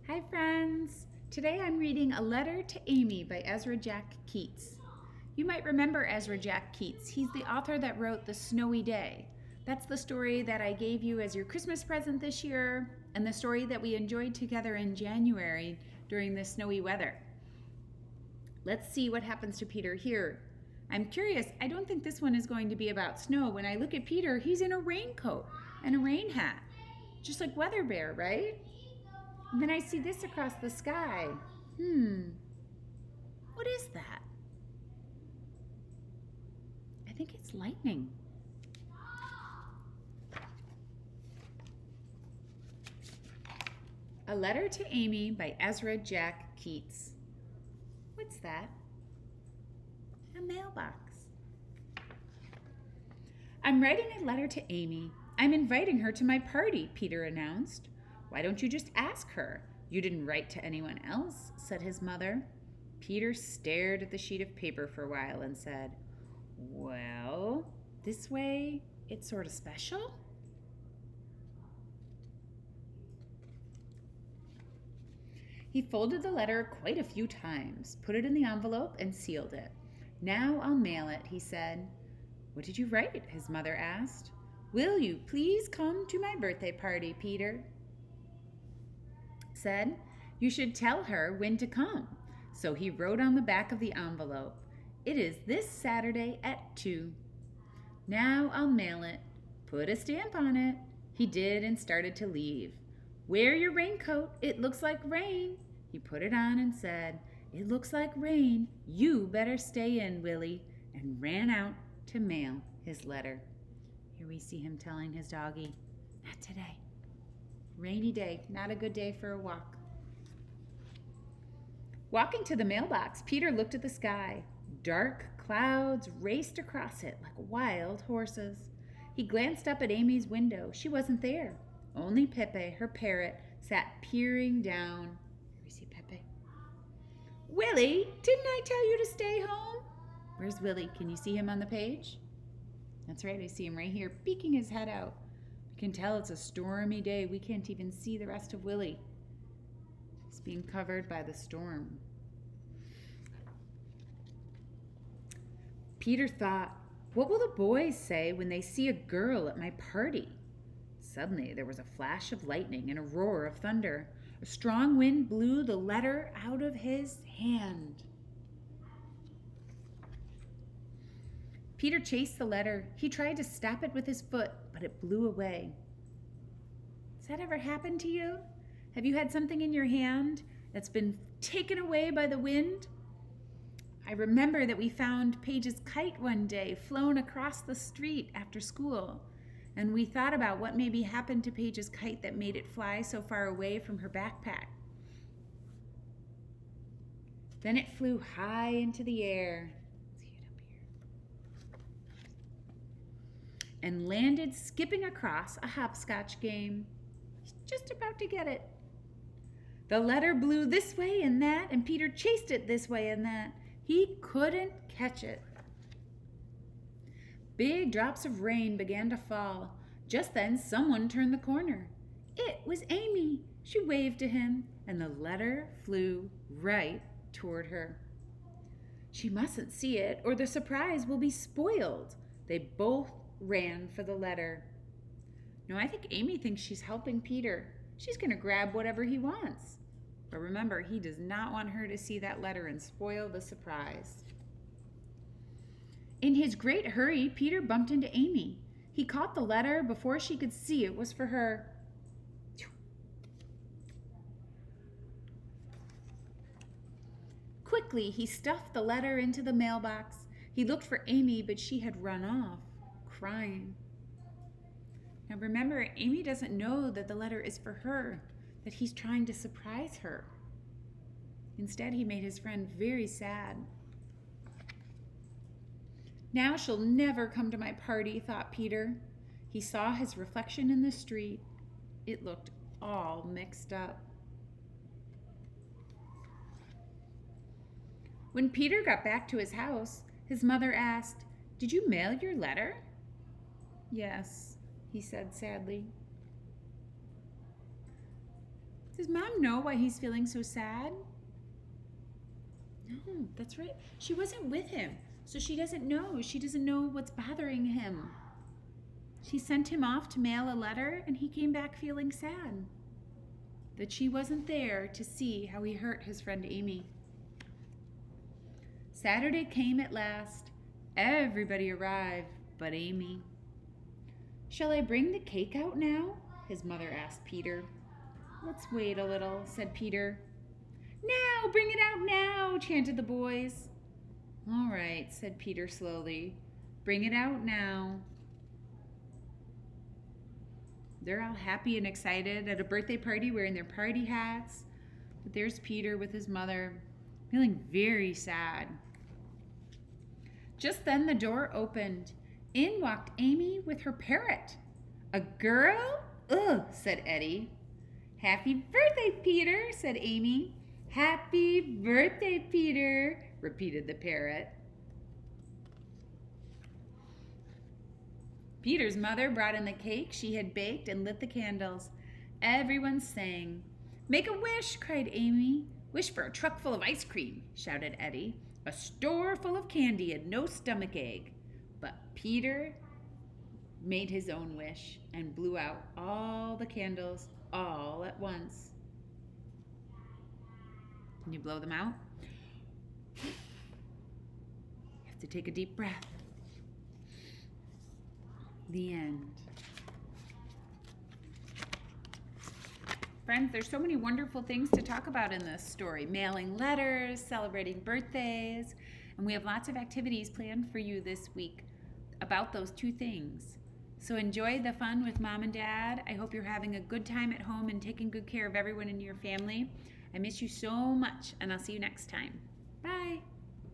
Hi friends! Today I'm reading A Letter to Amy by Ezra Jack Keats. You might remember Ezra Jack Keats. He's the author that wrote The Snowy Day. That's the story that I gave you as your Christmas present this year, and the story that we enjoyed together in January during the snowy weather. Let's see what happens to Peter here. I'm curious, I don't think this one is going to be about snow. When I look at Peter, he's in a raincoat and a rain hat, just like Weather Bear, right? And then I see this across the sky. What is that? I think it's lightning. A Letter to Amy by Ezra Jack Keats. What's that? A mailbox. I'm writing a letter to Amy. I'm inviting her to my party, Peter announced. Why don't you just ask her? You didn't write to anyone else, said his mother. Peter stared at the sheet of paper for a while and said, Well, this way it's sort of special. He folded the letter quite a few times, put it in the envelope, and sealed it. Now I'll mail it, he said. What did you write? His mother asked. Will you please come to my birthday party, Peter said. You should tell her when to come. So he wrote on the back of the envelope, It is this Saturday at 2. Now I'll mail it. Put a stamp on it. He did and started to leave. Wear your raincoat. It looks like rain. He put it on and said, It looks like rain. You better stay in, Willie, and ran out to mail his letter. Here we see him telling his doggie, Not today. Rainy day, not a good day for a walk. Walking to the mailbox, Peter looked at the sky. Dark clouds raced across it like wild horses. He glanced up at Amy's window. She wasn't there. Only Pepe, her parrot, sat peering down. Here we see Pepe. Willie, didn't I tell you to stay home? Where's Willie? Can you see him on the page? That's right, I see him right here, peeking his head out. You can tell it's a stormy day. We can't even see the rest of Willie. He's being covered by the storm. Peter thought, what will the boys say when they see a girl at my party? Suddenly there was a flash of lightning and a roar of thunder. A strong wind blew the letter out of his hand. Peter chased the letter. He tried to stop it with his foot, but it blew away. Has that ever happened to you? Have you had something in your hand that's been taken away by the wind? I remember that we found Paige's kite one day flown across the street after school, and we thought about what maybe happened to Paige's kite that made it fly so far away from her backpack. Then it flew high into the air. And landed skipping across a hopscotch game. He's just about to get it. The letter blew this way and that, and Peter chased it this way and that. He couldn't catch it. Big drops of rain began to fall. Just then, someone turned the corner. It was Amy. She waved to him, and the letter flew right toward her. She mustn't see it, or the surprise will be spoiled. They both ran for the letter. No, I think Amy thinks she's helping Peter. She's going to grab whatever he wants. But remember, he does not want her to see that letter and spoil the surprise. In his great hurry, Peter bumped into Amy. He caught the letter before she could see it was for her. Quickly, he stuffed the letter into the mailbox. He looked for Amy, but she had run off, crying. Now remember, Amy doesn't know that the letter is for her, that he's trying to surprise her. Instead, he made his friend very sad. Now she'll never come to my party, thought Peter. He saw his reflection in the street. It looked all mixed up. When Peter got back to his house, his mother asked, Did you mail your letter? Yes, he said sadly. Does Mom know why he's feeling so sad? No, that's right. She wasn't with him, so she doesn't know. She doesn't know what's bothering him. She sent him off to mail a letter, and he came back feeling sad that she wasn't there to see how he hurt his friend Amy. Saturday came at last. Everybody arrived but Amy. "Shall I bring the cake out now?" his mother asked Peter. "Let's wait a little," said Peter. "Now, bring it out now," chanted the boys. "All right," said Peter slowly. "Bring it out now." They're all happy and excited at a birthday party wearing their party hats. But there's Peter with his mother, feeling very sad. Just then the door opened. In walked Amy with her parrot. "A girl? Ugh," said Eddie. "Happy birthday, Peter," said Amy. "Happy birthday, Peter," repeated the parrot. Peter's mother brought in the cake she had baked and lit the candles. Everyone sang. "Make a wish," cried Amy. "Wish for a truck full of ice cream," shouted Eddie. "A store full of candy and no stomach ache." But Peter made his own wish and blew out all the candles all at once. Can you blow them out? You have to take a deep breath. The end. Friends, there's so many wonderful things to talk about in this story. Mailing letters, celebrating birthdays, and we have lots of activities planned for you this week about those two things. So enjoy the fun with Mom and Dad. I hope you're having a good time at home and taking good care of everyone in your family. I miss you so much, and I'll see you next time. Bye.